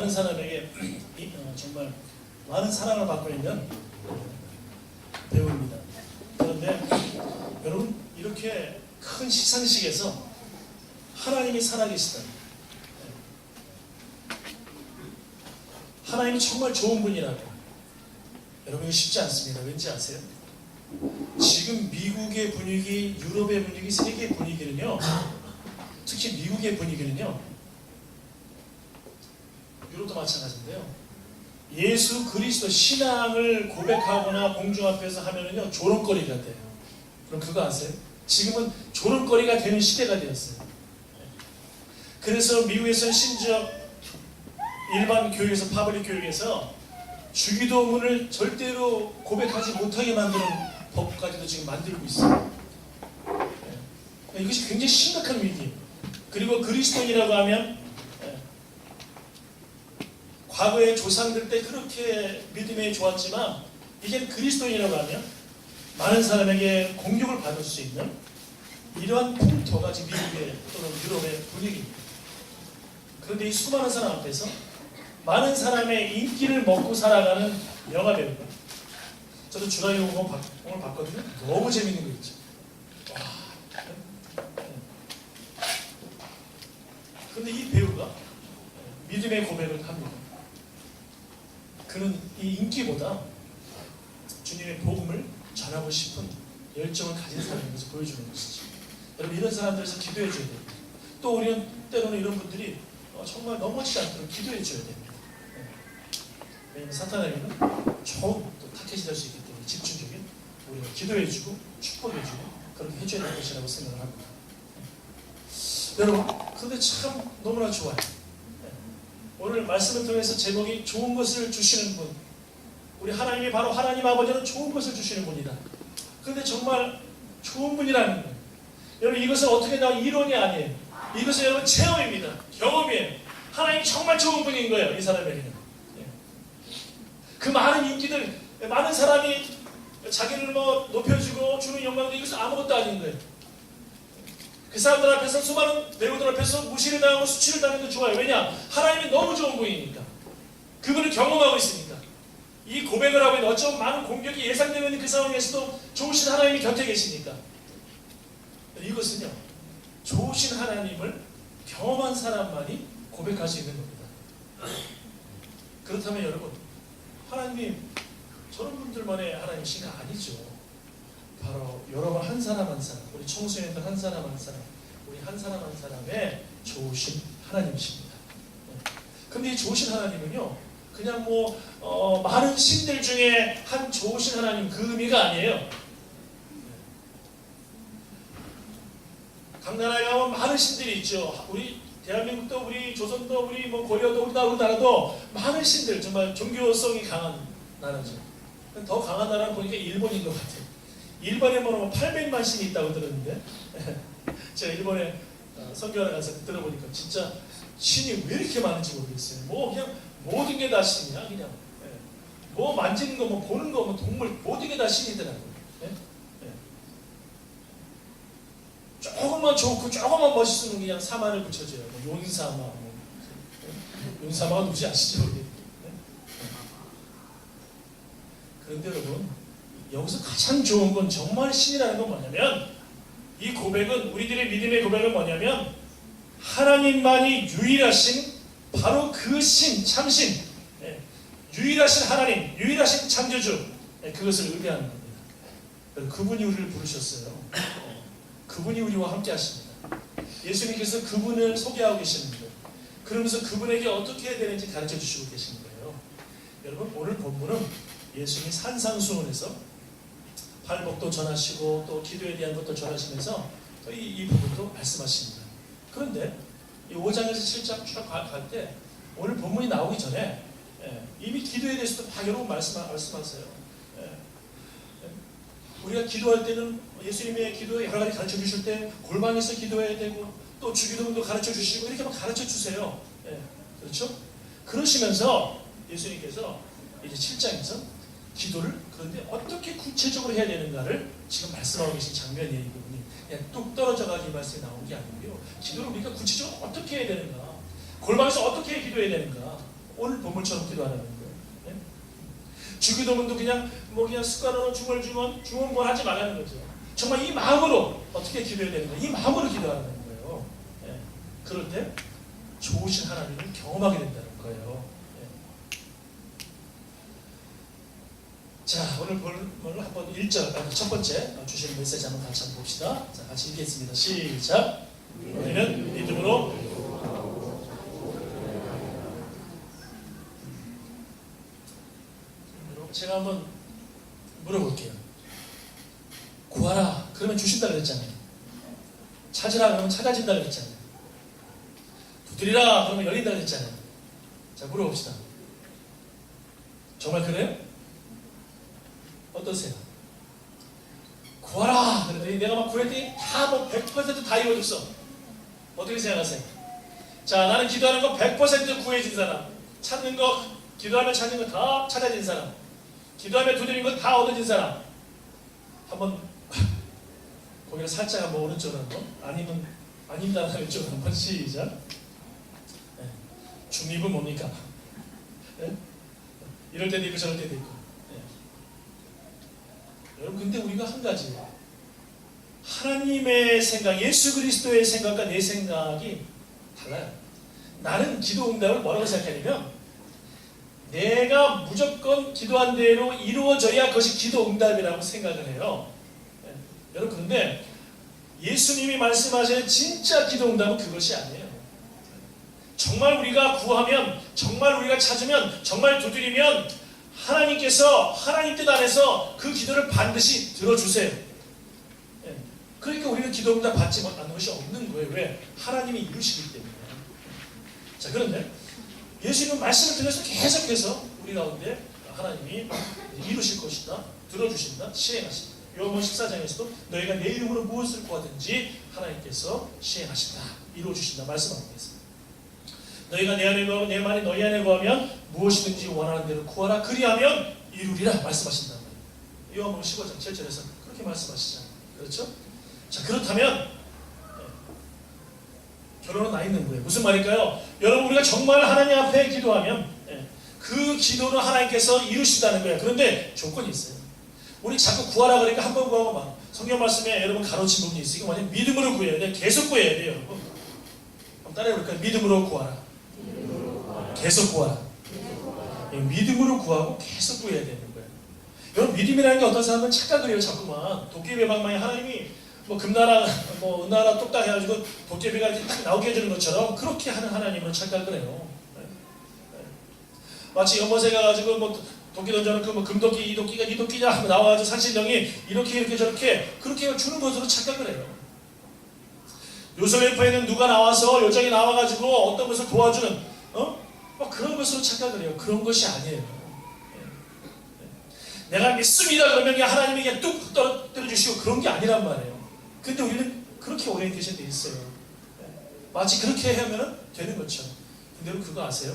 많은 사람에게 정말 많은 사랑을 받고 있는 배우입니다. 그런데 여러분, 이렇게 큰 시상식에서 하나님이 살아계시다니, 하나님이 정말 좋은 분이라고, 여러분 이거 쉽지 않습니다. 왠지 아세요? 지금 미국의 분위기, 유럽의 분위기, 세계의 분위기는요, 특히 미국의 분위기는요, 유럽도 마찬가지인데요, 예수 그리스도 신앙을 고백하거나 공중 앞에서 하면은요 조롱거리가 돼요. 그럼 그거 아세요? 지금은 조롱거리가 되는 시대가 되었어요. 그래서 미국에서는 심지어 일반 교육에서, 파블릭 교육에서 주기도문을 절대로 고백하지 못하게 만드는 법까지도 지금 만들고 있어요. 이것이 굉장히 심각한 위기예요. 그리고 그리스도인이라고 하면 과거의 조상들 때 그렇게 믿음이 좋았지만, 이제 그리스도인이라고 하면 많은 사람에게 공격을 받을 수 있는 이러한 풍토가 지금 미국의 또는 유럽의 분위기입니다. 그런데 이 수많은 사람 앞에서 많은 사람의 인기를 먹고 살아가는 영화배우가, 저도 주라이 오늘 봤거든요. 너무 재밌는 거 있죠. 그런데 이 배우가 믿음의 고백을 합니다. 그는 이 인기보다 주님의 복음을 전하고 싶은 열정을 가진 사람인 것을 보여주는 것이죠. 여러분, 이런 사람들에서 기도해 줘야 됩니다. 또 우리는 때로는 이런 분들이 정말 넘어지지 않도록 기도해 줘야 됩니다. 왜냐하면 사탄에게는 좋은 또 타켓이 될 수 있기 때문에 집중적인 우리가 기도해 주고 축복해 주고 그렇게 해줘야 될 것이라고 생각을 합니다. 여러분, 그런데 참 너무나 좋아요. 오늘 말씀을 통해서 제목이 좋은 것을 주시는 분, 우리 하나님이 바로 하나님 아버지는 좋은 것을 주시는 분이다. 그런데 정말 좋은 분이라는 거예요. 여러분, 이것은 어떻게 이론이 아니에요. 이것은 여러분 체험입니다. 경험이에요. 하나님이 정말 좋은 분인 거예요, 이 사람에게는. 그 많은 인기들, 많은 사람이 자기를 높여주고 주는 영광도 이것은 아무것도 아닌 거예요. 그 사람들 앞에서, 수많은 배우들 앞에서 무시를 당하고 수치를 당해도 좋아요. 왜냐? 하나님이 너무 좋은 분이니까. 그분을 경험하고 있으니까. 이 고백을 하고 있는, 어쩌면 많은 공격이 예상되는 그 상황에서도 좋으신 하나님이 곁에 계시니까. 이것은요, 좋으신 하나님을 경험한 사람만이 고백할 수 있는 겁니다. 그렇다면 여러분, 하나님이 저런 분들만의 하나님이신가? 아니죠. 바로 여러분 한 사람 한 사람, 우리 청소년들 한 사람 한 사람, 우리 한 사람 한 사람의 좋으신 하나님이십니다. 근데 이 좋으신 하나님은요, 그냥 많은 신들 중에 한 좋으신 하나님, 그 의미가 아니에요. 강나라에 가면 많은 신들이 있죠. 우리 대한민국도, 우리 조선도, 우리 고려도, 우리나라도 많은 신들, 정말 종교성이 강한 나라죠. 더 강한 나라는 보니까 일본인 것 같아요. 일본에 800만 신이 있다고 들었는데, 제가 일본에 선교하러 가서 들어보니까 진짜 신이 왜 이렇게 많은지 모르겠어요. 그냥 모든 게 다 신이야, 그냥. 만지는 거, 보는 거, 동물, 모든 게 다 신이더라고요. 조금만 좋고 조금만 멋있으면 그냥 사마를 붙여줘요. 용사마, 용사마가 누구지 아시죠? 그런데 여러분, 여기서 가장 좋은 건, 정말 신이라는 건 뭐냐면, 이 고백은, 우리들의 믿음의 고백은 뭐냐면, 하나님만이 유일하신 바로 그 신, 참신, 유일하신 하나님, 유일하신 창조주, 그것을 의미하는 겁니다. 그분이 우리를 부르셨어요. 그분이 우리와 함께 하십니다. 예수님께서 그분을 소개하고 계시는 거예요. 그러면서 그분에게 어떻게 해야 되는지 가르쳐 주시고 계시는 거예요. 여러분, 오늘 본문은 예수님이 산상수훈에서 발복도 전하시고 또 기도에 대한 것도 전하시면서 또 이 부분도 말씀하십니다. 그런데 이 5장에서 7장 쭉 갈 때, 오늘 본문이 나오기 전에 이미 기도에 대해서도 막 여러분 말씀하세요. 우리가 기도할 때는 예수님의 기도에 여러 가지 가르쳐 주실 때 골방에서 기도해야 되고, 또 주기도문도 가르쳐 주시고, 이렇게 막 가르쳐 주세요. 그렇죠? 그러시면서 예수님께서 이제 7장에서 기도를, 그런데 어떻게 구체적으로 해야 되는가를 지금 말씀하고 계신 장면이에요. 이 부분이 그냥 뚝 떨어져 가지고 이 말씀이 나온 게 아니고요. 기도를 우리가 구체적으로 어떻게 해야 되는가, 골방에서 어떻게 기도해야 되는가, 오늘 본문처럼 기도하라는 거예요. 네? 주기도문도 그냥 그냥 습관으로 중얼중얼 하지 말라는 거죠. 정말 이 마음으로 어떻게 기도해야 되는 거예요? 이 마음으로 기도하는 거예요. 네. 그럴 때 좋으신 하나님을 경험하게 된다는 거예요. 네. 자, 오늘 본문을 한번 1절, 첫 번째 주신 메시지 한번 같이 한번 봅시다. 자, 같이 읽겠습니다. 시작. 우리는 믿음으로 제가 한번 물어볼게요. 구하라 그러면 주신다 그랬잖아요. 찾으라 그러면 찾아진다 그랬잖아요. 두드리라 그러면 열린다 그랬잖아요. 자, 물어봅시다. 정말 그래요? 어떠세요? 구하라 그랬더니 내가 막 구했더니 다 100% 다 이루어졌어. 어떻게 생각하세요? 자, 나는 기도하는 거 100% 구해진 사람, 찾는 거, 기도하면 찾는 거 다 찾아진 사람, 기도하면 두드린 거 다 얻어진 사람. 한번 고개를 살짝 한번 오른쪽으로 한번, 아니면 아닙니다 왼쪽으로 한번 시작. 네. 중립은 뭡니까? 네? 이럴 때도 있고 저럴 때도 있고. 네. 여러분, 근데 우리가 한 가지, 하나님의 생각, 예수 그리스도의 생각과 내 생각이 달라요. 나는 기도 응답을 뭐라고 생각하냐면, 내가 무조건 기도한 대로 이루어져야 그것이 기도 응답이라고 생각을 해요. 네. 여러분, 근데 예수님이 말씀하시는 진짜 기도 응답은 그것이 아니에요. 정말 우리가 구하면, 정말 우리가 찾으면, 정말 두드리면 하나님께서 하나님 뜻 안에서 그 기도를 반드시 들어주세요. 네. 그러니까 우리는 기도 응답 받지 않는 것이 없는 거예요. 왜? 하나님이 이루시기 때문에. 자, 그런데 예수님은 말씀을 들려서 계속해서 우리 가운데 하나님이 이루실 것이다, 들어주신다, 시행하신다. 요한복음 14장에서도 너희가 내 이름으로 무엇을 구하든지 하나님께서 시행하신다, 이루어주신다 말씀하고 있습니다. 너희가 내 안에 구하고 내 말이 너희 안에 구하면 무엇이든지 원하는 대로 구하라, 그리하면 이루리라 말씀하신다. 요한복음 15장 7절에서 그렇게 말씀하시잖아요. 그렇죠? 자, 그렇다면 결론은 나 있는 거예요. 무슨 말일까요? 여러분, 우리가 정말 하나님 앞에 기도하면 그 기도는 하나님께서 이루신다는 거예요. 그런데 조건이 있어요. 우리 자꾸 구하라 그러니까 한 번 구하고 막, 성경 말씀에 여러분 가로친 부분이 있어요. 이거 뭐냐면 믿음으로 구해야 돼요. 계속 구해야 돼요. 여러분, 한번 따라해볼까요? 믿음으로 구하라. 계속 구하라. 믿음으로 구하고 계속 구해야 되는 거예요. 여러분, 믿음이라는 게 어떤 사람은 착각을 해요. 자꾸만 도깨비방망이 하나님이 금나라 은나라 뚝딱 해가지고 도깨비가 이렇게 딱 나오게 해주는 것처럼 그렇게 하는 하나님을 착각을 해요. 마치 연못에 가가지고 도끼 던져놓고 금도끼, 이도끼가 니 도끼냐 하고 나와가지고 산신령이 이렇게 저렇게 그렇게 주는 것으로 착각을 해요. 요셉에는 누가 나와서 요정이 나와가지고 어떤 것을 도와주는 그런 것으로 착각을 해요. 그런 것이 아니에요. 내가 믿습니다 그러면 그냥 하나님이 그냥 뚝 떨어뜨려주시고 그런 게 아니란 말이에요. 근데 우리는 그렇게 오리엔테이션 돼 있어요. 마치 그렇게 하면 되는 것처럼. 근데 여러분, 그거 아세요?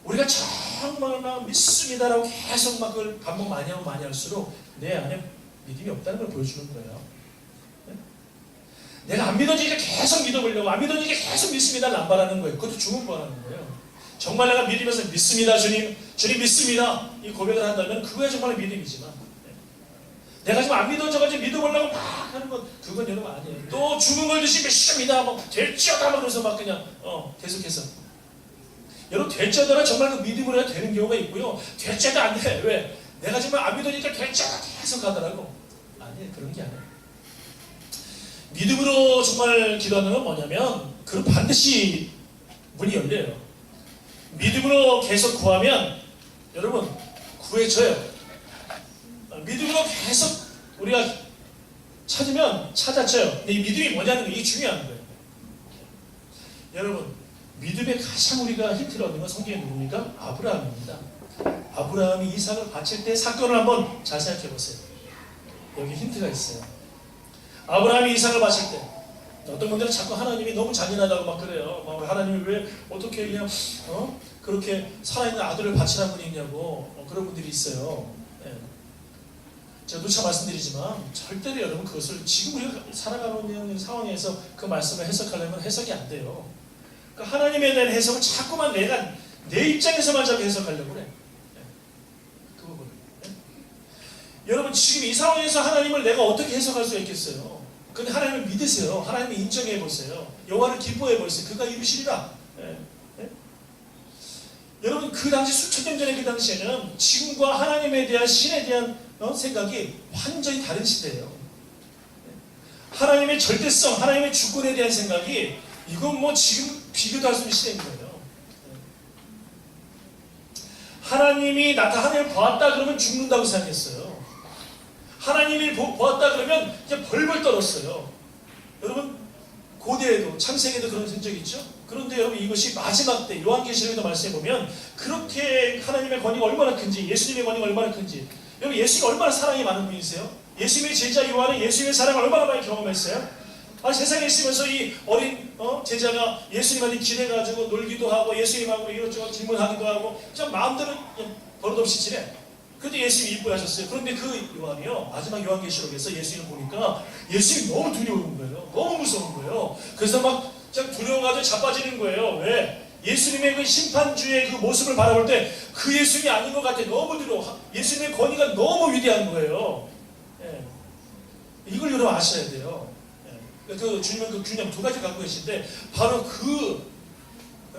우리가 정말 막 믿습니다라고 계속 막 그걸 반복 많이 하고 많이 할수록 내 안에 믿음이 없다는 걸 보여주는 거예요. 내가 안 믿어지니까 계속 믿어보려고, 안 믿어지니까 계속 믿습니다를 안 바라는 거예요. 그것도 중언부언하는 거예요. 정말 내가 믿으면서 믿습니다 주님, 주님 믿습니다 이 고백을 한다면 그거야 정말 믿음이지만, 내가 지금 안 믿어져가지고 믿어보려고 막 하는 건 그건 여러분 아니에요. 또 죽은 걸 드시 믿습니다 될지어다 그러면서 막 그냥 계속해서. 여러분, 될지어다는 정말 그 믿음으로 해야 되는 경우가 있고요, 될지어다 안 돼. 왜? 내가 정말 안 믿으니까 될지어다 계속 하더라고. 아니에요. 그런 게 아니에요. 믿음으로 정말 기도하는 건 뭐냐면 그럼 반드시 문이 열려요. 믿음으로 계속 구하면 여러분 구해져요. 믿음으로 계속 우리가 찾으면 찾아져요. 근데 이 믿음이 뭐냐는 게 이게 중요한 거예요. 여러분, 믿음에 가장 우리가 힌트를 얻는 건 성경에 누굽니까? 아브라함입니다. 아브라함이 이삭을 바칠 때 사건을 한번 잘 생각해 보세요. 여기 힌트가 있어요. 아브라함이 이삭을 바칠 때 어떤 분들은 자꾸 하나님이 너무 잔인하다고 막 그래요. 막 하나님이 왜 어떻게 그냥 그렇게 살아있는 아들을 바치라는 분이 있냐고 그런 분들이 있어요. 제가 누차 말씀드리지만 절대로 여러분 그것을 지금 우리가 살아가는 상황에서 그 말씀을 해석하려면 해석이 안 돼요. 그러니까 하나님에 대한 해석을 자꾸만 내가 내 입장에서만 자꾸 해석하려고 그래. 그 부분. 여러분 지금 이 상황에서 하나님을 내가 어떻게 해석할 수 있겠어요? 근데 하나님을 믿으세요. 하나님을 인정해 보세요. 여호와를 기뻐해 보세요. 그가 이루시리라. 여러분 그 당시 수천 년 전에 그 당시에는 지금과 하나님에 대한 신에 대한 생각이 완전히 다른 시대예요. 하나님의 절대성, 하나님의 주권에 대한 생각이 이건 뭐 지금 비교도 할 수 있는 시대인 거예요. 하나님이 하나님을 보았다 그러면 죽는다고 생각했어요. 하나님이 보았다 그러면 이제 벌벌 떨었어요. 여러분 고대에도 창세기에도 그런 흔적이 있죠. 그런데 여러분 이것이 마지막 때 요한계시록에도 말씀해 보면 그렇게 하나님의 권위가 얼마나 큰지, 예수님의 권위가 얼마나 큰지. 여러분 예수님이 얼마나 사랑이 많은 분이세요? 예수님의 제자 요한은 예수님의 사랑을 얼마나 많이 경험했어요? 세상에 있으면서 이 어린 제자가 예수님한테 기대가지고 놀기도 하고 예수님하고 이것저것 질문하기도 하고 참 마음대로 버릇없이 지내. 그런데 예수님이 이뻐하셨어요. 그런데 그 요한이요 마지막 요한계시록에서 예수님을 보니까 예수님이 너무 두려운 거예요. 너무 무서운 거예요. 그래서 막 두려워가지고 자빠지는 거예요. 왜? 예수님의 그 심판주의 그 모습을 바라볼 때 그 예수님이 아닌 것 같아. 너무 두려워. 예수님의 권위가 너무 위대한 거예요. 이걸 여러분 아셔야 돼요. 그 주님은 그 균형 두 가지 갖고 계신데 바로 그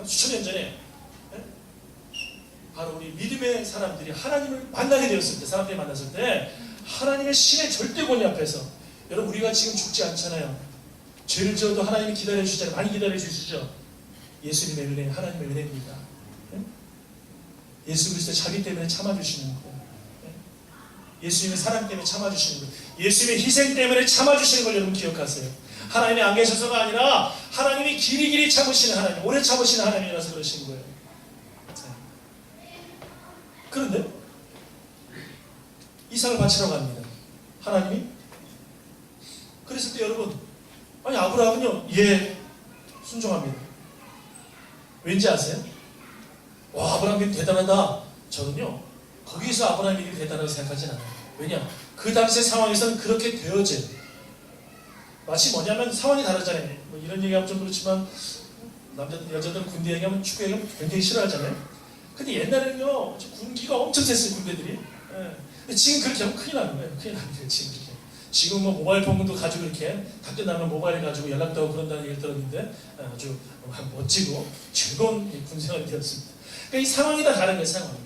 수천 년 전에 바로 우리 믿음의 사람들이 하나님을 만나게 되었을 때, 사람들이 만났을 때 하나님의 신의 절대 권위 앞에서 여러분 우리가 지금 죽지 않잖아요. 죄를 지어도 하나님이 기다려주시잖아요. 많이 기다려주시죠. 예수님의 은혜, 하나님의 은혜입니다. 예수 그리스도 자기 때문에 참아주시는 거예요. 예수님의 사랑 때문에 참아주시는 거예요. 예수님의 희생 때문에 참아주시는 걸 여러분 기억하세요. 하나님이 안 계셔서가 아니라 하나님이 길이길이 참으시는 하나님, 오래 참으시는 하나님이라서 그러신 거예요. 그런데 이삭을 바치러 갑니다. 하나님이 그랬을 때 여러분 아니 아브라함은요 순종합니다. 왠지 아세요? 와 아브라함 믿음 대단하다. 저는요 거기서 아브라함 믿음이 대단하다고 생각하진 않아요. 왜냐? 그 당시의 상황에서는 그렇게 되어져요. 마치 뭐냐면 상황이 다르잖아요. 뭐 이런 얘기하면 좀 그렇지만 남자들 여자들은 군대 얘기하면 축구 얘기하면 굉장히 싫어하잖아요. 근데 옛날에는요 군기가 엄청 셌어요. 군대들이. 근데 지금 그렇게 하면 큰일 나는 거예요. 큰일 나는 거예요. 지금 그렇게. 지금 뭐 모바일 폰도 가지고 이렇게 다 끝나면 모바일 가지고 연락도 하고 그런다는 얘기를 들었는데 아주 멋지고 즐거운 군생활이 되었습니다. 그러니까 이 상황이 다 다른 거예요. 상황이.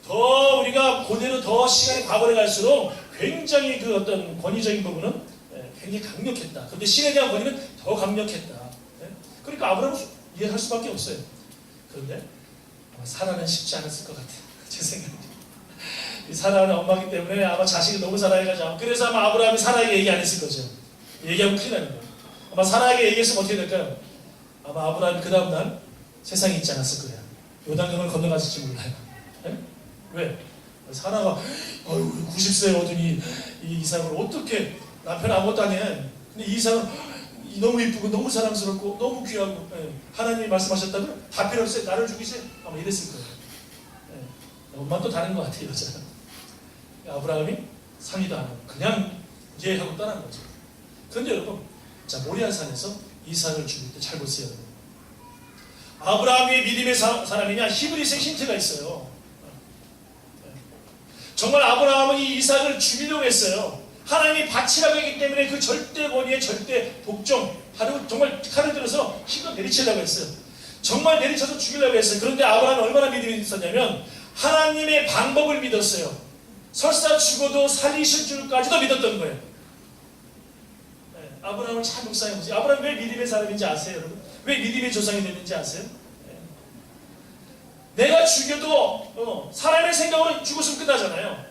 더 우리가 고대로 더 시간이 과거로 갈수록 굉장히 그 어떤 권위적인 부분은 굉장히 강력했다. 그런데 신에 대한 권위는 더 강력했다. 그러니까 아브라함은 이해할 수밖에 없어요. 그런데 사라는 쉽지 않았을 것 같아요. 제 생각에. 사라는 엄마기 때문에 아마 자식을 너무 사랑해가지고 그래서 아마 아브라함이 사라에게 얘기 안 했을 거죠. 얘기하면 큰일 나는 거예요. 아마 사라에게 얘기했으면 어떻게 될까요? 아마 아브라함이 그 다음날 세상에 있지 않았을 거예요. 요단강을 건너갔을지 몰라요. 왜? 사라가 90세에 얻으니 이 이삭을 어떻게 남편 아무것도 안 해. 근데 이 이삭은 너무 이쁘고 너무 사랑스럽고 너무 귀하고 하나님이 말씀하셨다면 다 필요 없어요. 나를 죽이세요. 아마 이랬을 거예요. 엄마는 또 다른 것 같아요. 여자는. 아브라함이 상의도 안 하고 그냥 이해하고 떠난 거죠. 그런데 여러분 모리아산에서 이삭을 죽일 때 잘 보세요. 아브라함이 믿음의 사람이냐 히브리서에 힌트가 있어요. 정말 아브라함은 이 이삭을 죽이려고 했어요. 하나님이 바치라고 했기 때문에 그 절대 권위의 절대 독점 하려고 정말 칼을 들어서 힘껏 내리치려고 했어요. 정말 내리쳐서 죽이려고 했어요. 그런데 아브라함은 얼마나 믿음이 있었냐면 하나님의 방법을 믿었어요. 설사 죽어도 살리실 줄까지도 믿었던 거예요. 아브라함을 잘 묵상해 보세요. 아브라함이 왜 믿음의 사람인지 아세요, 여러분? 왜 믿음의 조상이 됐는지 아세요? 내가 죽여도 사람의 생각으로 죽었으면 끝나잖아요.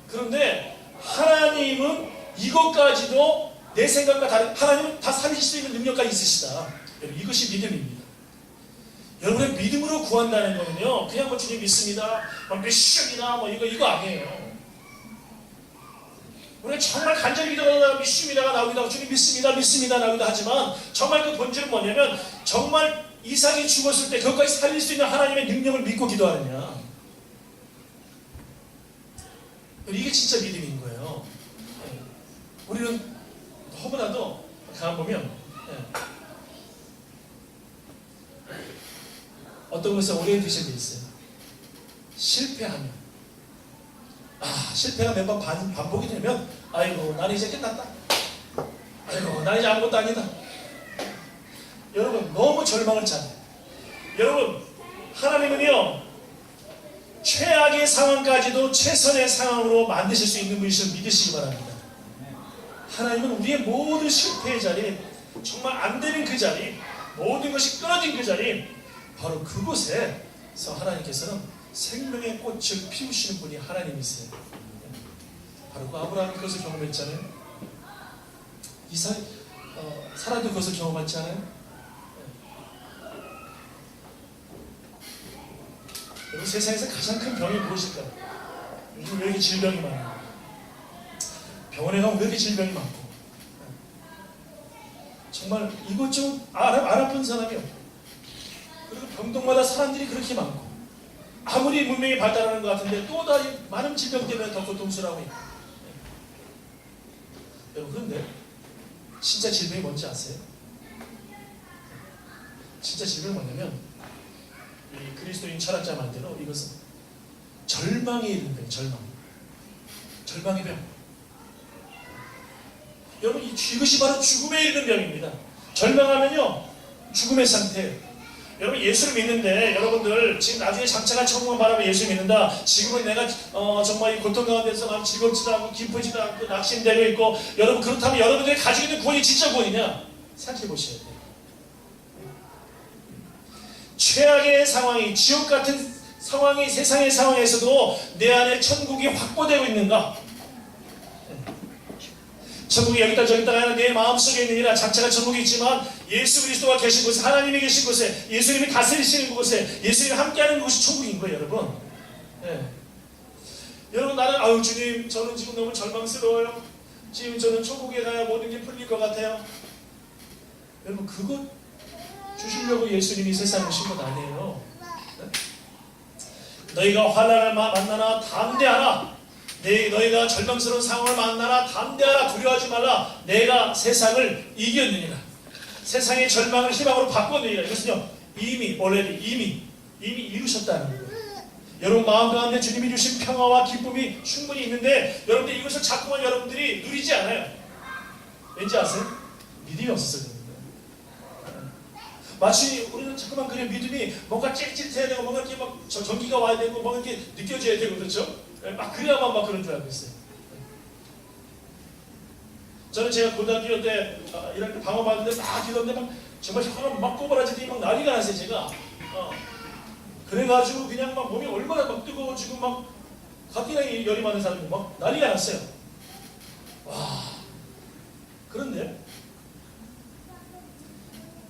그런데 하나님은 이것까지도 내 생각과 다른 하나님은 다 살리실 수 있는 능력까지 있으시다. 이것이 믿음입니다. 여러분의 믿음으로 구한다는 거는요 그냥 주님 믿습니다 미sy입니다 이거 아니에요. 우리가 정말 간절히 기도하다가 미sy입니다가 나오기도 하고 주님 믿습니다 나오기도 하지만 정말 그 본질은 뭐냐면 정말 이삭이 죽었을 때 그것까지 살릴 수 있는 하나님의 능력을 믿고 기도하느냐. 이게 진짜 믿음인 거예요. 우리는 너무나도 가만 보면 어떤 것에 오리엔테이션이 있어요. 실패하면, 실패가 몇 번 반복이 되면 아이고 나는 이제 끝났다, 아이고 나 이제 아무것도 아니다. 여러분 너무 절망을 찾아요. 여러분 하나님은요 최악의 상황까지도 최선의 상황으로 만드실 수 있는 분이심을 믿으시기 바랍니다. 하나님은 우리의 모든 실패의 자리, 정말 안 되는 그 자리, 모든 것이 끊어진 그 자리, 바로 그곳에서 하나님께서는 생명의 꽃을 피우시는 분이 하나님이세요. 바로 그 아브라함이 그것을 경험했잖아요. 사라도 그것을 경험하지 않아요? 여러분 세상에서 가장 큰 병이 무엇일까요? 요즘 왜 이렇게 질병이 많아요? 병원에 가면 왜 이렇게 질병이 많고, 정말 이것저것 안 아픈 사람이 없고, 그리고 병동마다 사람들이 그렇게 많고, 아무리 문명이 발달하는 것 같은데 또 다른 많은 질병 때문에 더 고통스러워하고 있고. 여러분 그런데 진짜 질병이 뭔지 아세요? 진짜 질병이 뭐냐면 이 그리스도인 철학자 말대로 이것은 절망에 이르는 병이에요. 절망의 병. 여러분 이것이 바로 죽음에 이르는 병입니다. 절망하면요 죽음의 상태예요. 여러분 예수를 믿는데, 여러분들 지금 나중에 장차가 천국을 바라며 예수를 믿는다. 지금은 내가 정말 이 고통 가운데서 막 즐겁지도 않고 기쁘지도 않고 낙심되고 있고, 여러분 그렇다면 여러분들이 가지고 있는 구원이 진짜 구원이냐 생각해 보셔야 돼요. 최악의 상황이, 지옥 같은 상황이 세상의 상황에서도 내 안에 천국이 확보되고 있는가? 천국이 여기다 저기다 아니라 내 마음속에 있느니라. 장차가 천국이 있지만 예수 그리스도가 계신 곳에, 하나님이 계신 곳에, 예수님이 다스리시는 곳에, 예수님이 함께하는 곳이 천국인 거예요, 여러분. 여러분 나는 주님 저는 지금 너무 절망스러워요. 지금 저는 천국에 가야 모든 게 풀릴 것 같아요. 여러분 그것 주시려고 예수님이 세상에 오신 것 아니에요. 너희가 환난을 만나나 담대하라. 너희가 절망스러운 상황을 만나나 담대하라. 두려워하지 말라. 내가 세상을 이겼느니라. 세상의 절망을 희망으로 바꿨느니라. 이것은요 이미 이루셨다는 거예요. 여러분 마음 가운데 주님이 주신 평화와 기쁨이 충분히 있는데, 여러분들 이것을 자꾸만 여러분들이 누리지 않아요. 왠지 아세요? 믿음이 없어서 그런 거예요. 마치 우리는 자꾸만 그래, 믿음이 뭔가 찔찔해야 되고, 뭔가 이렇게 막 전기가 와야 되고, 뭔가 이렇게 느껴져야 되고, 그렇죠? 막 그래야만 막 그런 줄 알고 있어요. 저는 제가 고등학교 때 이렇게 방어 받는데 막 기도하는데 막 정말 혀가 막 꼬부라지더니 막 난리가 났어요. 제가 그래가지고 그냥 막 몸이 얼마나 막 뜨거워지고 막 갑자기 열이 많은 사람이 막 난리가 났어요. 와, 그런데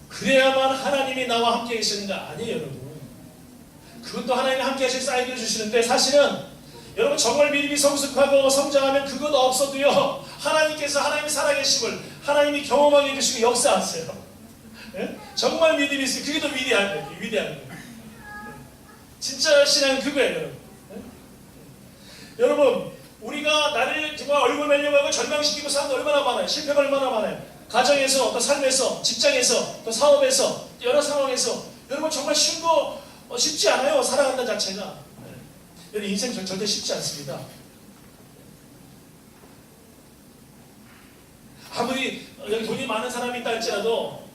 그래야만 하나님이 나와 함께 계시는가? 아니에요, 여러분. 그것도 하나님이 함께 하실 사인을 주시는데, 사실은 여러분 정말 믿음이 성숙하고 성장하면 그것 없어도요 하나님께서 하나님이 살아계심을 하나님이 경험하게 해주시고 역사하세요. 정말 믿음이 있으면 그게 더 위대한 거예요. 위대한 거예요. 진짜 신앙은 그거예요, 여러분. 여러분 우리가 나를 정말 얼굴 맺려고 절망시키고 사는 얼마나 많아요. 실패가 얼마나 많아요. 가정에서, 또 삶에서, 직장에서, 또 사업에서, 여러 상황에서. 여러분 정말 쉽지 않아요. 살아간다는 자체가. 여러분 인생 절대 쉽지 않습니다. 아무리 여기 돈이 많은 사람이 있다 할지라도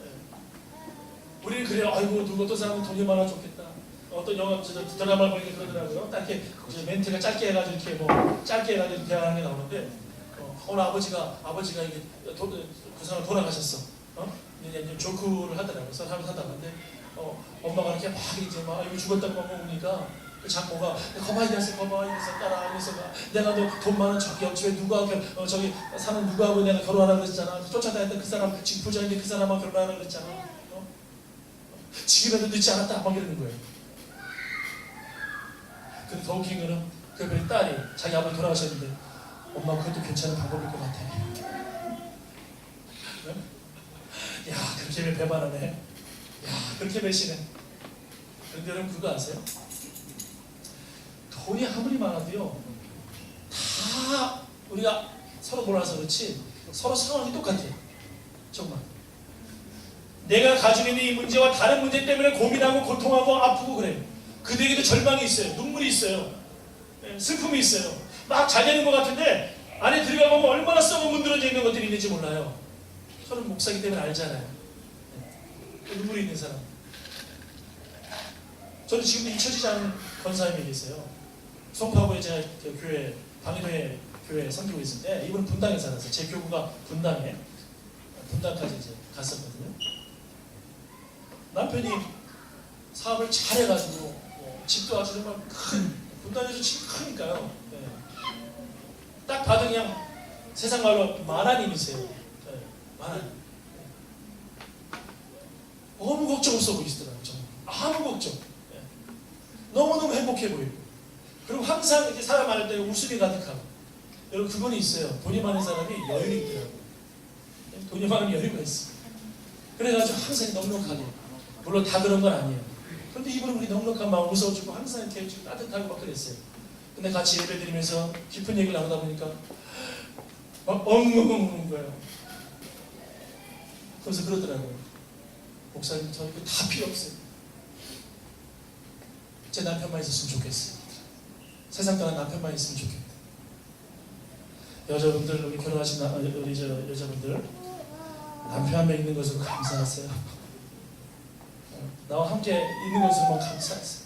우리는 그래요. 아이고 누구 어떤 사람은 돈이 많아 좋겠다. 어떤 영화 드라마 보니까 그러더라고요. 딱 이렇게 멘트가 짧게 해가지고 이렇게 짧게 해가지고 대화하는 게 나오는데, 오늘 아버지가 이게 그 사람 돌아가셨어. 이제 조크를 하더라고요. 사람을 하다가 근데 엄마가 이렇게 막 이제 막 이거 죽었다고 막 먹으니까 그 장모가 거봐 이래서 따라 이래서 내가 너 돈 많은 저기 집에 누구하고 저기 사는 누구하고 내가 결혼하라고 그랬잖아. 쫓아다녔던 그 사람 지금 부자인데 그 사람하고 결혼하라고 그랬잖아. 지금이라도 늦지 않았다 막 이러는 거예요. 근데 더 웃긴 거는 그 딸이 자기 아버지 돌아가셨는데, 엄마 그것도 괜찮은 방법일 것 같아. 야 그렇게 배반하네. 야 그렇게 배신해. 그런데 여러분 그거 아세요? 돈이 아무리 많아도요 다 우리가 서로 몰라서 그렇지 서로 상황이 똑같아요. 정말 내가 가지고 있는 이 문제와 다른 문제 때문에 고민하고 고통하고 아프고 그래요. 그들에게도 절망이 있어요. 눈물이 있어요. 슬픔이 있어요. 막 잘 되는 것 같은데 안에 들어가 보면 얼마나 썩어 문드러져 있는 것들이 있는지 몰라요. 저는 목사기 때문에 알잖아요. 눈물이 있는 사람. 저는 지금도 잊혀지지 않은 권사님이 계세요. 송파구에 제가 교회, 방위도에 교회에 섬기고 있는데 이분은 분당에 살았어요. 제 교구가 분당까지 이제 갔었거든요. 남편이 사업을 잘해가지고 집도 아주 정말 큰, 분당에서 집 크니까요. 네. 딱 봐도 그냥 세상 말로 만화님이세요. 네. 만화님. 너무 걱정 없어 보이시더라고요. 정말. 아무 걱정. 네. 너무너무 행복해 보이고. 그리고 항상 이렇게 사람 많을 때 웃음이 가득하고. 여러분 그분이 있어요. 돈이 많은 사람이 여유가 있더라고요. 돈이 많으면 여유가 있어. 그래가지고 항상 넉넉하게. 물론 다 그런 건 아니에요. 그런데 이분은 우리 넉넉한 마음 웃어주고 항상 이렇게 따뜻하고 막 그랬어요. 근데 같이 예배 드리면서 깊은 얘기를 나누다 보니까 막 엉엉엉 거예요. 그래서 그러더라고요. 목사님 저 이거 다 필요 없어요. 제 남편만 있었으면 좋겠어요. 세상 떠난 남편만 있으면 좋겠다. 여자분들, 우리 결혼하신 우리 여자분들 남편 한 명 있는 것으로 감사하세요. 나와 함께 있는 것으로만 감사하세요.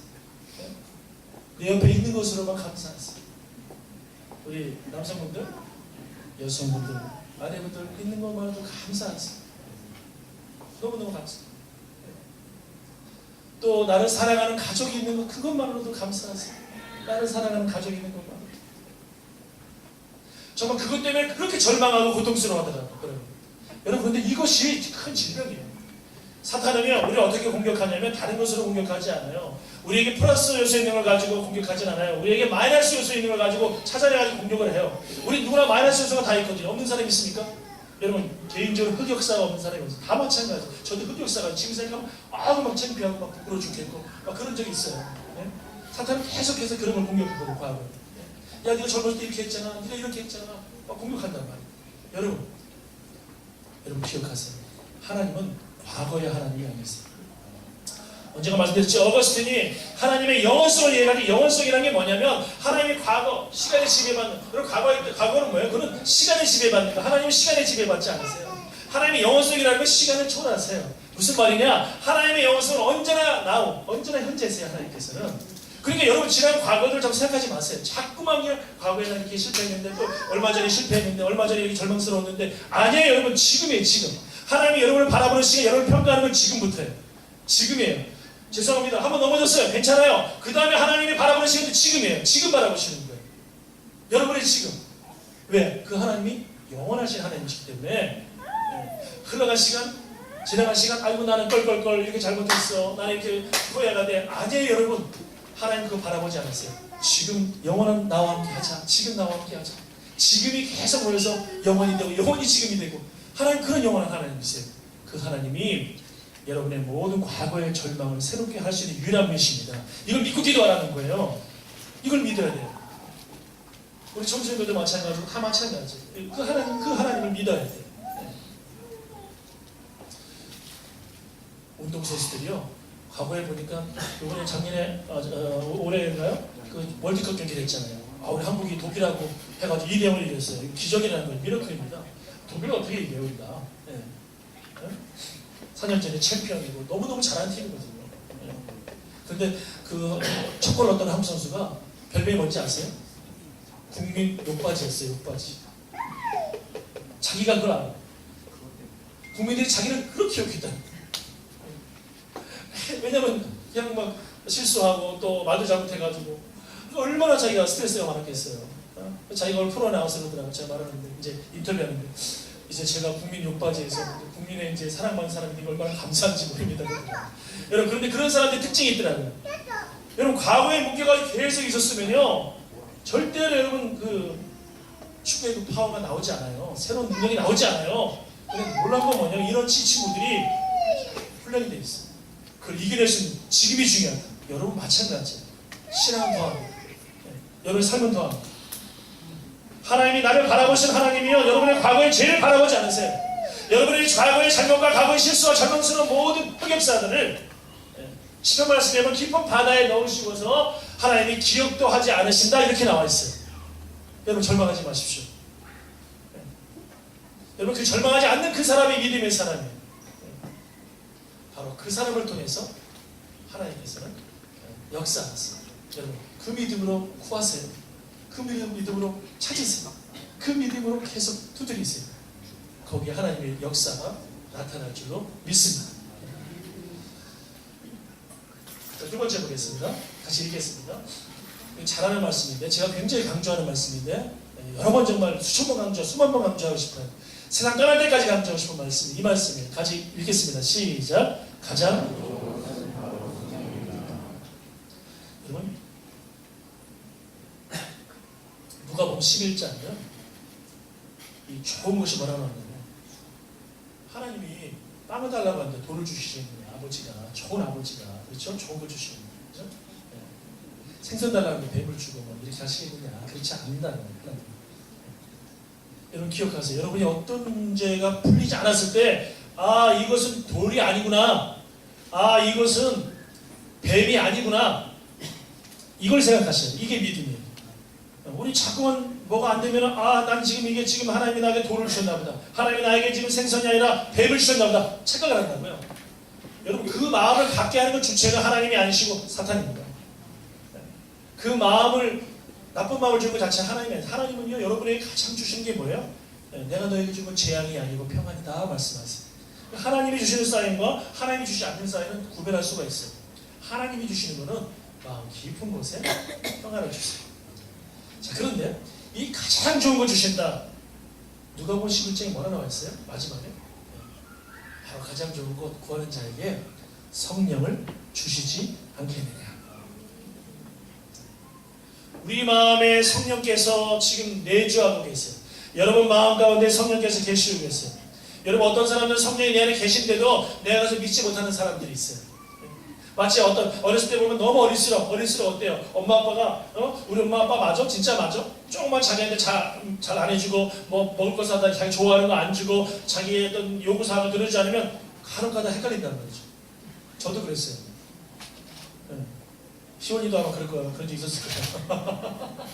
내 옆에 있는 것으로만 감사하세요. 우리 남성분들, 여성분들, 아내분들 있는 것만으로도 감사하세요. 너무너무 감사해요. 또 나를 사랑하는 가족이 있는 것, 그것만으로도 감사하세요. 나를 사랑하는 가족이 있는 것만으로도. 정말 그것 때문에 그렇게 절망하고 고통스러워하더라고요. 여러분 근데 이것이 큰 질병이에요. 사탄은요, 우리를 어떻게 공격하냐면 다른 것으로 공격하지 않아요. 우리에게 플러스 요소 있는 걸 가지고 공격하진 않아요. 우리에게 마이너스 요소 있는 걸 가지고 찾아내가지고 공격을 해요. 우리 누구나 마이너스 요소가 다 있거든요. 없는 사람 있습니까? 여러분 개인적으로 흑역사가 없는 사람이 없어요. 다 마찬가지예요. 저도 흑역사가 지금 생각하면 막 창피하고 막 부끄러워 죽겠고 막 그런 적이 있어요. 네? 사탄은 계속해서 그런 걸 공격하고 과거에. 야 네가 젊었을 때 이렇게 했잖아. 네가 이렇게 했잖아. 막 공격한단 말이에요. 여러분 기억하세요. 하나님은 과거의 하나님이 아니세요. 언제가 말씀드렸지? 어거스틴이 하나님의 영원성을 얘기하는데 영원성이라는 게 뭐냐면 하나님의 과거, 시간에 지배받는. 그럼 과거는 뭐예요? 그는 시간에 지배받는 거. 하나님은 시간에 지배받지 않으세요. 하나님의 영원성이라는 건 시간을 초월하세요. 무슨 말이냐? 하나님의 영원성은 언제나 현재세요. 하나님께서는. 그러니까 여러분 지난 과거를 자꾸 생각하지 마세요. 자꾸만 그냥 과거에 난 이렇게 실패했는데 또 얼마 전에 실패했는데 얼마 전에 이렇게 절망스러웠는데 아니에요. 여러분 지금이에요. 지금. 하나님이 여러분을 바라보는 시간, 여러분을 평가하는 건 지금부터예요. 지금이에요. 죄송합니다. 한번 넘어졌어요. 괜찮아요. 그 다음에 하나님이 바라보는 시간도 지금이에요. 지금 바라보시는 거예요. 여러분의 지금. 왜? 그 하나님이 영원하신 하나님이시기 때문에 흘러간 시간, 지나간 시간, 아이고 나는 껄껄껄 이렇게 잘못했어. 나는 이렇게 후회가 돼. 아니에요 여러분. 하나님 그거 바라보지 않았어요. 지금 영원한 나와 함께 하자. 지금 나와 함께 하자. 지금이 계속 모여서 영원이 되고 영원히 지금이 되고 하나님 그런 영원한 하나님이세요. 그 하나님이 여러분의 모든 과거의 절망을 새롭게 할 수 있는 유일한 분이십니다. 이걸 믿고 기도하라는 거예요. 이걸 믿어야 돼요. 우리 청소년들도 마찬가지고 다 마찬가지예요. 그 하나님을 믿어야 돼요. 네. 운동선수들이요. 과거에 보니까 이번에 작년에 올해인가요? 그 월드컵 경기를 했잖아요. 우리 한국이 독일하고 해가지고 2대0을 이겼어요. 기적이라는 거예요. 미러클입니다. 독일을 어떻게 이겨요, 우리가? 네. 네? 4년 전에 챔피언이고 너무너무 잘하는 팀이거든요. 네. 그런데 그 첫 골 넣었던 한국 선수가 별명이 뭔지 아세요? 국민 욕바지였어요. 욕바지. 자기가 그걸 알아요. 국민들이 자기를 그렇게 욕했다. 왜냐면 그냥 막 실수하고 또 말도 잘못해가지고 얼마나 자기가 스트레스가 많았겠어요. 자기가 오늘 프로에 나와서 그러더라고요. 제가 말하는데 이제 인터뷰하는데 이제 제가 국민 욕바지에서 국민의 이제 사랑받는 사람들이 얼마나 감사한지 모릅니다. 여러분 그런데 그런 사람들의 특징이 있더라고요. 여러분 과거에 문제가 계속 있었으면요 절대 여러분 그 축구의 그 파워가 나오지 않아요. 새로운 능력이 나오지 않아요. 근데 놀라운 건 뭐냐면 이런 친구들이 훈련이 돼 있어요. 그걸 이겨낼 수 있는 지금이 중요하다. 여러분 마찬가지예요. 신앙은 더하고 여러분의 삶은 더하고 하나님이 나를 바라보신 하나님이요 여러분의 과거의 죄를 바라보지 않으세요. 여러분의 과거의 잘못과 과거의 실수와 절망스러운 모든 흑역사들을 시편 말씀에 보면 깊은 바다에 넣으시고서 하나님이 기억도 하지 않으신다 이렇게 나와 있어요. 여러분 절망하지 마십시오. 여러분 그 절망하지 않는 그 사람이 믿음의 사람이에요. 바로 그 사람을 통해서 하나님께서는 역사하세요. 여러분 그 믿음으로 구하세요. 그 믿음으로 찾으세요. 그 믿음으로 계속 두드리세요. 거기에 하나님의 역사가 나타날 줄로 믿습니다. 자, 두 번째 보겠습니다. 같이 읽겠습니다. 잘하는 말씀인데 제가 굉장히 강조하는 말씀인데 여러 번 정말 수천 번 강조, 수만 번 강조하고 싶어요. 세상 떠날 때까지 강조하고 싶은 말씀이 이 말씀이에요. 같이 읽겠습니다. 시작. 가장 여러분 누가복음 11장이요. 이 좋은 것이 뭐라고 하냐면 하나님이 빵을 달라고 하는데 돈을 주시는 아버지가 좋은 아버지가 그렇죠? 좋은 걸 주시는 거죠. 네. 생선 달라고 하는데 뱀을 주고 뭐 이렇게 하시겠느냐? 그렇지 않는다는 거예요. 여러분 기억하세요. 여러분이 어떤 문제가 풀리지 않았을 때 아 이것은 돌이 아니구나. 아 이것은 뱀이 아니구나. 이걸 생각하셔야 돼요. 이게 믿음이에요. 우리 자꾸만 뭐가 안 되면 난 지금 이게 지금 하나님이 나에게 돌을 주셨나 보다. 하나님이 나에게 지금 생선이 아니라 뱀을 주셨나 보다. 착각을 한다고요. 여러분 그 마음을 갖게 하는 것 주체가 하나님이 아니시고 사탄입니다. 그 마음을 나쁜 마음을 주는 것 자체가 하나님이 아니에요. 하나님은요 여러분에게 가장 주신 게 뭐예요? 내가 너에게 준 건 재앙이 아니고 평안이다 말씀하세요. 하나님이 주시는 사인과 하나님이 주시지 않는 사인은 구별할 수가 있어요. 하나님이 주시는 것은 마음 깊은 곳에 평안을 주세요. 자 그런데 이 가장 좋은 거 주신다. 누가복음 11장에 뭐라 나와 있어요? 마지막에 바로 가장 좋은 것 구하는 자에게 성령을 주시지 않겠느냐. 우리 마음에 성령께서 지금 내주하고 계세요. 여러분 마음 가운데 성령께서 계시고 계세요. 여러분 어떤 사람들은 성령이 내 안에 계신데도 내가 가서 믿지 못하는 사람들이 있어요. 마치 어렸을 때 보면 너무 어릴수록 어때요? 엄마 아빠가 우리 엄마 아빠 맞아? 진짜 맞아? 조금만 자기한테 잘 안 해주고 뭐 먹을 거 사다 자기 좋아하는 거 안 주고 자기의 어떤 요구사항을 들어주지 않으면 간혹가다 헷갈린다는 거죠. 저도 그랬어요. 시원이도 아마 그런 적 있었을 거예요.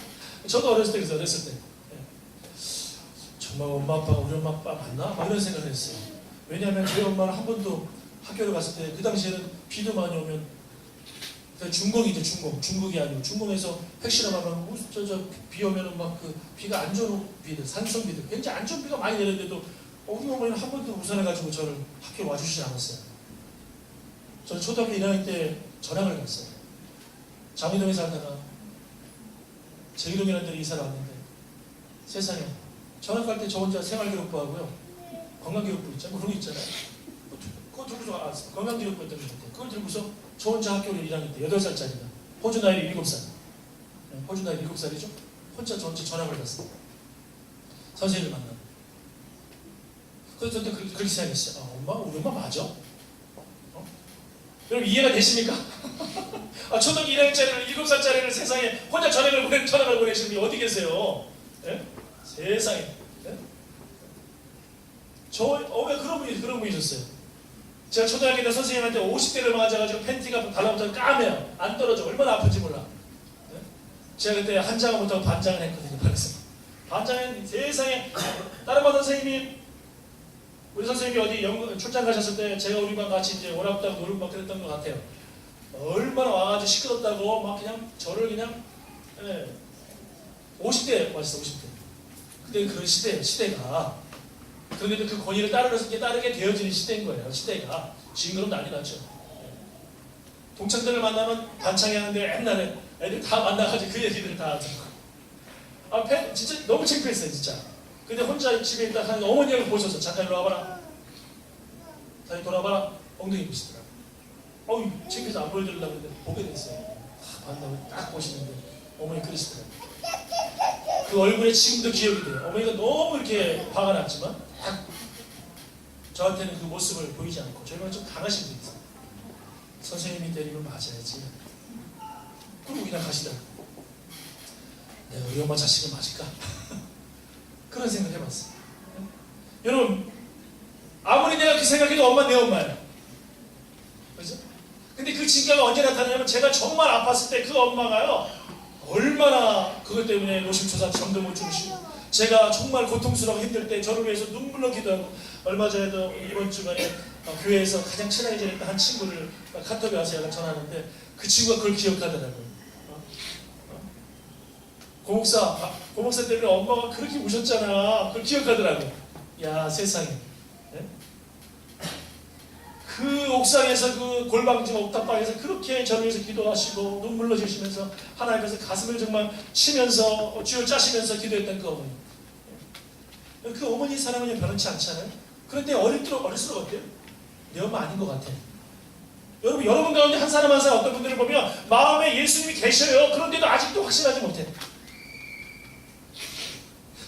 저도 어렸을 때 그랬어요. 어렸을 때 정말 엄마 아빠가 우리 엄마 아빠 맞나? 막 이런 생각을 했어요. 왜냐하면 저희 엄마는 한 번도 학교를 갔을 때 그 당시에는 비도 많이 오면 중공이죠. 중국이 아니고 중공에서 핵실험하면 비 오면은 막 그 비가 안 좋은 비들 산성 비들 굉장히 안 좋은 비가 많이 내렸는데도 우리 어머니는 한 번도 우산해가지고 저를 학교에 와주시지 않았어요. 저는 초등학교 1학년 때 전학을 갔어요. 장미동에 살다가 제기동이라는 데로 이사를 왔는데 세상에 전학 갈 때 저 혼자 생활기록부 하고요. 건강기록부 있잖아요. 그런 거 있잖아요. 그거 들고서 건강기록부 했던 게 있는데 그걸 들고서 저 혼자 학교를 1학년 때 8살짜리가 호주 나이 7살 호주 나이 7살이죠. 혼자 저 혼자 전학을 갔어요. 선생님을 만나고 그래서 그때 그렇게 생각했어요. 엄마? 우리 엄마 맞아? 여러분 이해가 되십니까? 초등학교 1학년짜리를 7살짜리를 세상에 혼자 전학을 보내시는 분이 어디 계세요? 네? 세상에 네? 왜 그런 분이셨어요? 제가 초등학교 때 선생님한테 50대를 맞아가지고 팬티가 달라붙어서 까매요. 안 떨어져. 얼마나 아픈지 몰라. 네? 제가 그때 한 장을 못하고 반장을 했거든요. 그래서 반장은 세상에 다른 반 선생님이 우리 선생님이 어디 출장 가셨을 때 제가 우리 반 같이 이제 오락부다고 놀고 막 그랬던 것 같아요. 얼마나 와가지고 시끄럽다고 막 그냥 저를 그냥 50대 맞았어 50대. 그때 그런 시대가 그런데도 그 권위를 따르게 되어지는 시대인 거예요. 시대가 지금 그럼 난리 났죠. 동창들을 만나면 반창회 하는데 옛날에 애들 다 만나가지고 그 얘기들을 다 듣고 진짜 너무 창피했어요 진짜. 근데 혼자 집에 있다 하는 어머니를 보셔서 잠깐 일로 와봐라. 다시 돌아봐라. 엉덩이 보시더라고요. 창피해서 안 보여드리려고 했는데 보게 됐어요. 만나면 딱 보시는데 어머니 그러시더라고요. 그 얼굴에 지금도 기억이 돼요. 어머니가 너무 이렇게 화가 났지만 딱 저한테는 그 모습을 보이지 않고 저희가 좀 강하신 분이 있어요. 선생님이 때리면 맞아야지. 그리고 그냥 가시더라고요. 내가 우리 엄마 자식을 맞을까? 그런 생각을 해봤어요. 여러분 아무리 내가 그 생각해도 엄마 내 엄마야. 그죠? 근데 그 진가가 언제 나타나냐면 제가 정말 아팠을 때 그 엄마가요 얼마나 그것 때문에 노심초사 잠도 못 주무시고 제가 정말 고통스러워 힘들 때 저를 위해서 눈물로 기도하고 얼마 전에도 이번 주간에 교회에서 가장 친하게 지냈던 한 친구를 카톡에 와서 연락 전화하는데 그 친구가 그걸 기억하더라고요. 고목사 때문에 엄마가 그렇게 우셨잖아. 그걸 기억하더라고요. 야 세상에. 네? 그 옥상에서 그 골방진 옥탑방에서 그렇게 저를 위해서 기도하시고 눈물로 주시면서 하나님 앞에서 가슴을 정말 치면서 쥐어 짜시면서 기도했던 그 어머니. 그 어머니의 사랑은 변하지 않잖아요. 그런데 어릴수록 어때요? 내 엄마 아닌 것 같아. 여러분 가운데 한 사람 한 사람 어떤 분들을 보면 마음에 예수님이 계셔요. 그런데도 아직도 확신하지 못해.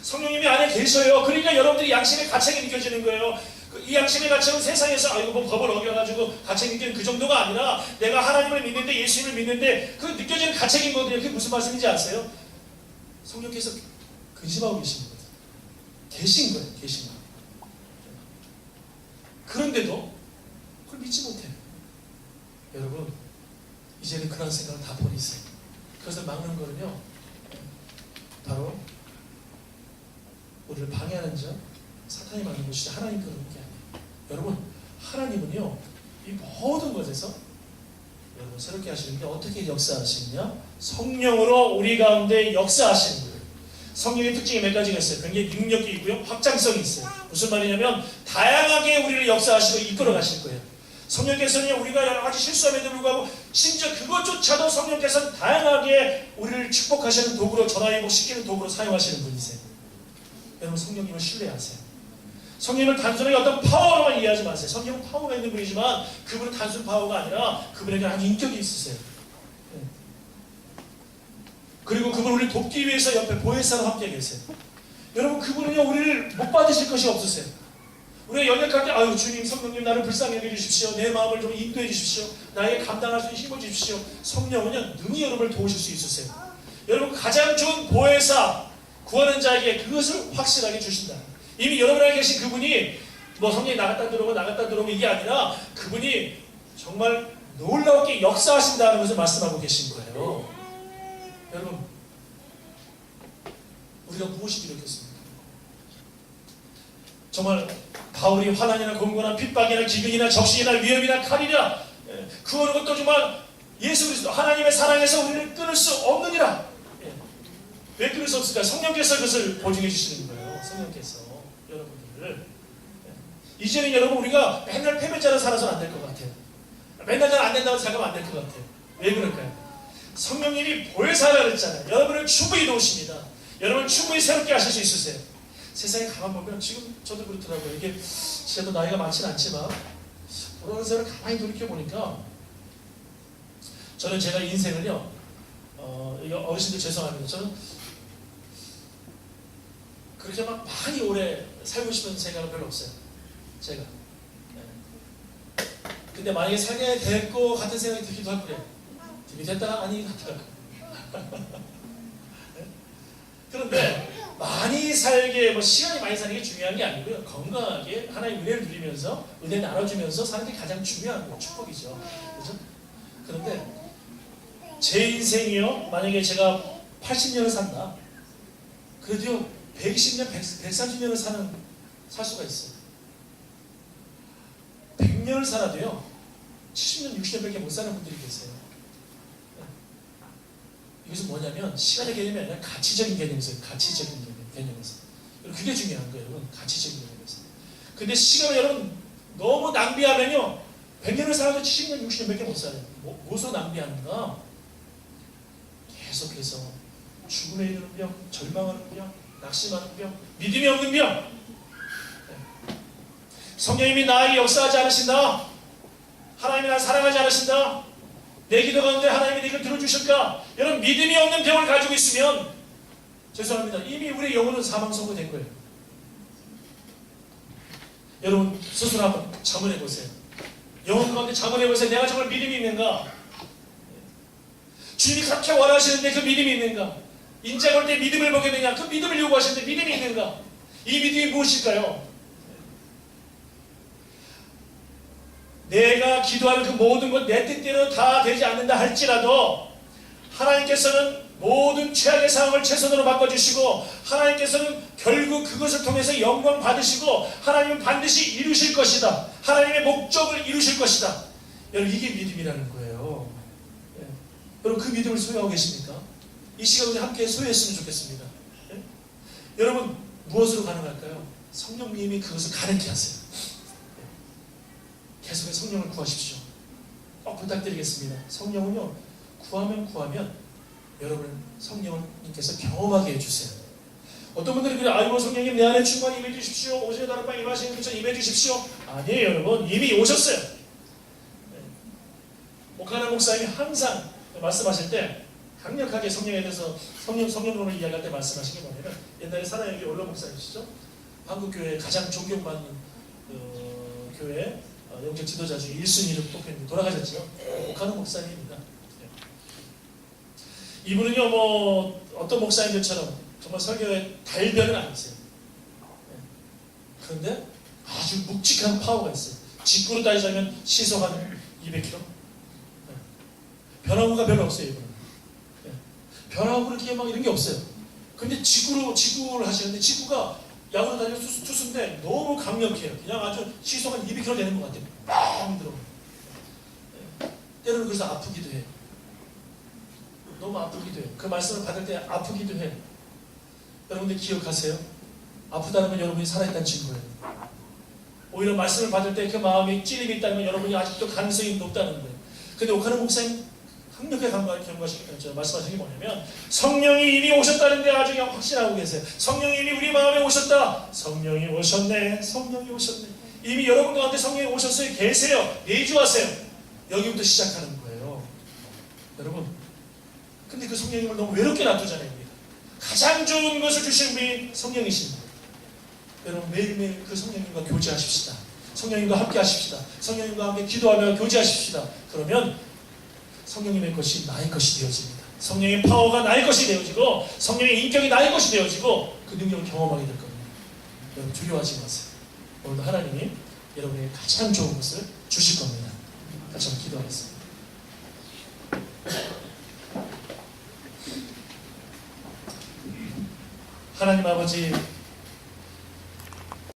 성령님이 안에 계셔요. 그러니까 여러분들이 양심의 가책이 느껴지는 거예요. 이 양심의 가책은 세상에서 아이고 뭐 법을 어겨가지고 가책 느끼는 그 정도가 아니라 내가 하나님을 믿는데 예수님을 믿는데 그 느껴지는 가책인 거거든요. 그게 무슨 말씀인지 아세요? 성령께서 근심하고 계신 거예요. 계신 거예요. 계신 거. 그런데도 그걸 믿지 못해요. 여러분 이제는 그런 생각을 다 버리세요. 그것을 막는 거는요 바로 우리를 방해하는 자 사탄이 막는 것이지 하나님 그런 게 아니에요. 여러분 하나님은요 이 모든 것에서 여러분 새롭게 하시는 게 어떻게 역사하시느냐 성령으로 우리 가운데 역사하시는 거예요. 성령의 특징이 몇 가지가 있어요. 굉장히 능력이 있고요 확장성이 있어요. 무슨 말이냐면 다양하게 우리를 역사하시고 이끌어 가실 거예요. 성령께서는 우리가 여러 가지 실수함에도 불구하고 심지어 그것조차도 성령께서는 다양하게 우리를 축복하시는 도구로 전화위복시키는 도구로 사용하시는 분이세요. 여러분 성령님을 신뢰하세요. 성령님을 단순하게 어떤 파워로만 이해하지 마세요. 성령은 파워가 있는 분이지만 그분은 단순 파워가 아니라 그분에게 아주 인격이 있으세요. 그리고 그분 우리를 돕기 위해서 옆에 보혜사로 함께 계세요. 여러분 그분은요 우리를 못 받으실 것이 없으세요. 우리가 연약할 때 아유 주님 성령님 나를 불쌍히 여겨주십시오. 내 마음을 좀 인도해 주십시오. 나에게 감당할 수 있는 힘을 주십시오. 성령은요 능히 여러분을 도우실 수 있으세요. 여러분 가장 좋은 보혜사 구하는 자에게 그것을 확실하게 주신다. 이미 여러분 안에 계신 그분이 뭐 성령이 나갔다 들어오고 이게 아니라 그분이 정말 놀랍게 역사하신다는 것을 말씀하고 계신 거예요. 여러분 우리가 무엇이 부족했습니까? 정말 바울이 환난이나 공고나 핍박이나 기근이나 적신이나 위험이나 칼이나 그 어느 것도 정말 예수 그리스도 하나님의 사랑에서 우리를 끊을 수 없느니라. 왜 끊을 수 없을까요? 성령께서 그것을 보증해 주시는 거예요. 성령께서 여러분들을 이제는 여러분 우리가 맨날 패배자로 살아서는 안 될 것 같아요. 맨날 잘 안 된다고 생각하면 안 될 것 같아요. 왜 그럴까요? 성령님이 보혜사라 그랬잖아요. 여러분을 충분히 도우십니다. 여러분을 충분히 새롭게 하실 수 있으세요. 세상에 가만 보면 지금 저도 그렇더라고요. 이게 저도 나이가 많지는 않지만 돌아오는 세월을 가만히 돌이켜보니까 저는 제가 인생을요 어르신들 죄송합니다. 저는 그렇게 막 많이 오래 살고 싶은 생각은 별로 없어요. 제가. 네. 근데 만약에 살게 될 것 같은 생각이 들기도 할 거예요. 됐다가 아니 같더라고요. 네? 그런데 많이 살게 뭐 시간이 많이 사는 게 중요한 게 아니고요. 건강하게 하나의 은혜를 누리면서 은혜 나눠주면서 사는 게 가장 중요한 축복이죠. 그렇죠? 그런데 제 인생이요. 만약에 제가 80년을 산다. 그래도요 120년, 130년을 살 수가 있어요. 100년을 살아도요 70년, 60년밖에 못 사는 분들이 계세요. 이것은 뭐냐면 시간의 개념이 아니라 가치적인 개념에서 가치적인 개념에서 그게 중요한 거예요. 여러분. 가치적인 개념에서. 근데 시간을 여러분 너무 낭비하면요 100년을 살아도 70년, 60년밖에 못 살아요. 무엇으로 낭비하는가? 계속해서 죽음에 이르는 병, 절망하는 병, 낙심하는 병, 믿음이 없는 병. 성령님이 나에게 역사하지 않으신다. 하나님이 나를 사랑하지 않으신다. 내 기도 가운데 하나님이 이걸 들어주실까? 여러분 믿음이 없는 병을 가지고 있으면 죄송합니다. 이미 우리의 영혼은 사망 선고된 거예요. 여러분 스스로 한번 자문해 보세요. 영혼 가운데 자문해 보세요. 내가 정말 믿음이 있는가? 주님이 그렇게 원하시는데 그 믿음이 있는가? 인자가 올 때 믿음을 보게 되냐? 그 믿음을 요구하시는데 믿음이 있는가? 이 믿음이 무엇일까요? 내가 기도하는 그 모든 것 내 뜻대로 다 되지 않는다 할지라도 하나님께서는 모든 최악의 상황을 최선으로 바꿔주시고 하나님께서는 결국 그것을 통해서 영광 받으시고 하나님은 반드시 이루실 것이다. 하나님의 목적을 이루실 것이다. 여러분 이게 믿음이라는 거예요. 예. 여러분 그 믿음을 소유하고 계십니까? 이 시간 우리 함께 소유했으면 좋겠습니다. 예? 여러분 무엇으로 가능할까요? 성령님이 그것을 가능케 하세요. 예. 계속해서 성령을 구하십시오. 꼭 부탁드리겠습니다. 성령은요 구하면 여러분 성령님께서 경험하게 해주세요. 어떤 분들은 그래 아이고 성령님 내 안에 충만히 임해 주십시오. 오시는 다락방 임하시는 분처럼 임해 주십시오. 아니에요 여러분 이미 오셨어요. 오카나 목사님이 항상 말씀하실 때 강력하게 성령에 대해서 성령론을 이야기할 때 말씀하신 게 뭐냐면 옛날에 사나이교회 원로 목사님이시죠. 한국교회 가장 존경받는 교회 영적 지도자 중에 1순위를 뽑혔는데 돌아가셨죠. 오카나 목사님입니다. 이분은요 뭐 어떤 목사님들처럼 정말 설교의 달변은 아니세요. 그런데 아주 묵직한 파워가 있어요. 직구로 따지자면 시속 한 200km. 변화구가 별로 없어요 이분은. 변화구 이렇게 막 이런 게 없어요. 근데 직구를 하시는데 직구가 야구로 다니는 투수인데 너무 강력해요. 그냥 아주 시속 한 200km 되는 것 같아요. 막 들어. 때로는 그래서 아프기도 해요. 너무 아프기도 해요. 그 말씀을 받을 때 아프기도 해요. 여러분들 기억하세요. 아프다는 건 여러분이 살아있다는 증거예요. 오히려 말씀을 받을 때 그 마음에 찔림이 있다는 건 여러분이 아직도 가능성이 높다는 거예요. 근데 오카노 목사님 강력하게 말씀하신 게 뭐냐면 성령이 이미 오셨다는데 아주 그냥 확신하고 계세요. 성령이 이미 우리 마음에 오셨다. 성령이 오셨네. 성령이 오셨네. 이미 여러분 가운데 성령이 오셨어요. 계세요. 내주하세요. 여기부터 시작하는 거예요. 여러분 근데 그 성령님을 너무 외롭게 놔두잖아요. 가장 좋은 것을 주신 분이 성령이십니다. 여러분 매일매일 그 성령님과 교제하십시다. 성령님과 함께 하십시다. 성령님과 함께 기도하며 교제하십시다. 그러면 성령님의 것이 나의 것이 되어집니다. 성령의 파워가 나의 것이 되어지고 성령의 인격이 나의 것이 되어지고 그 능력을 경험하게 될 겁니다. 여러분 두려워하지 마세요. 오늘도 하나님이 여러분에게 가장 좋은 것을 주실 겁니다. 같이 한번 기도하겠습니다. 하나님 아버지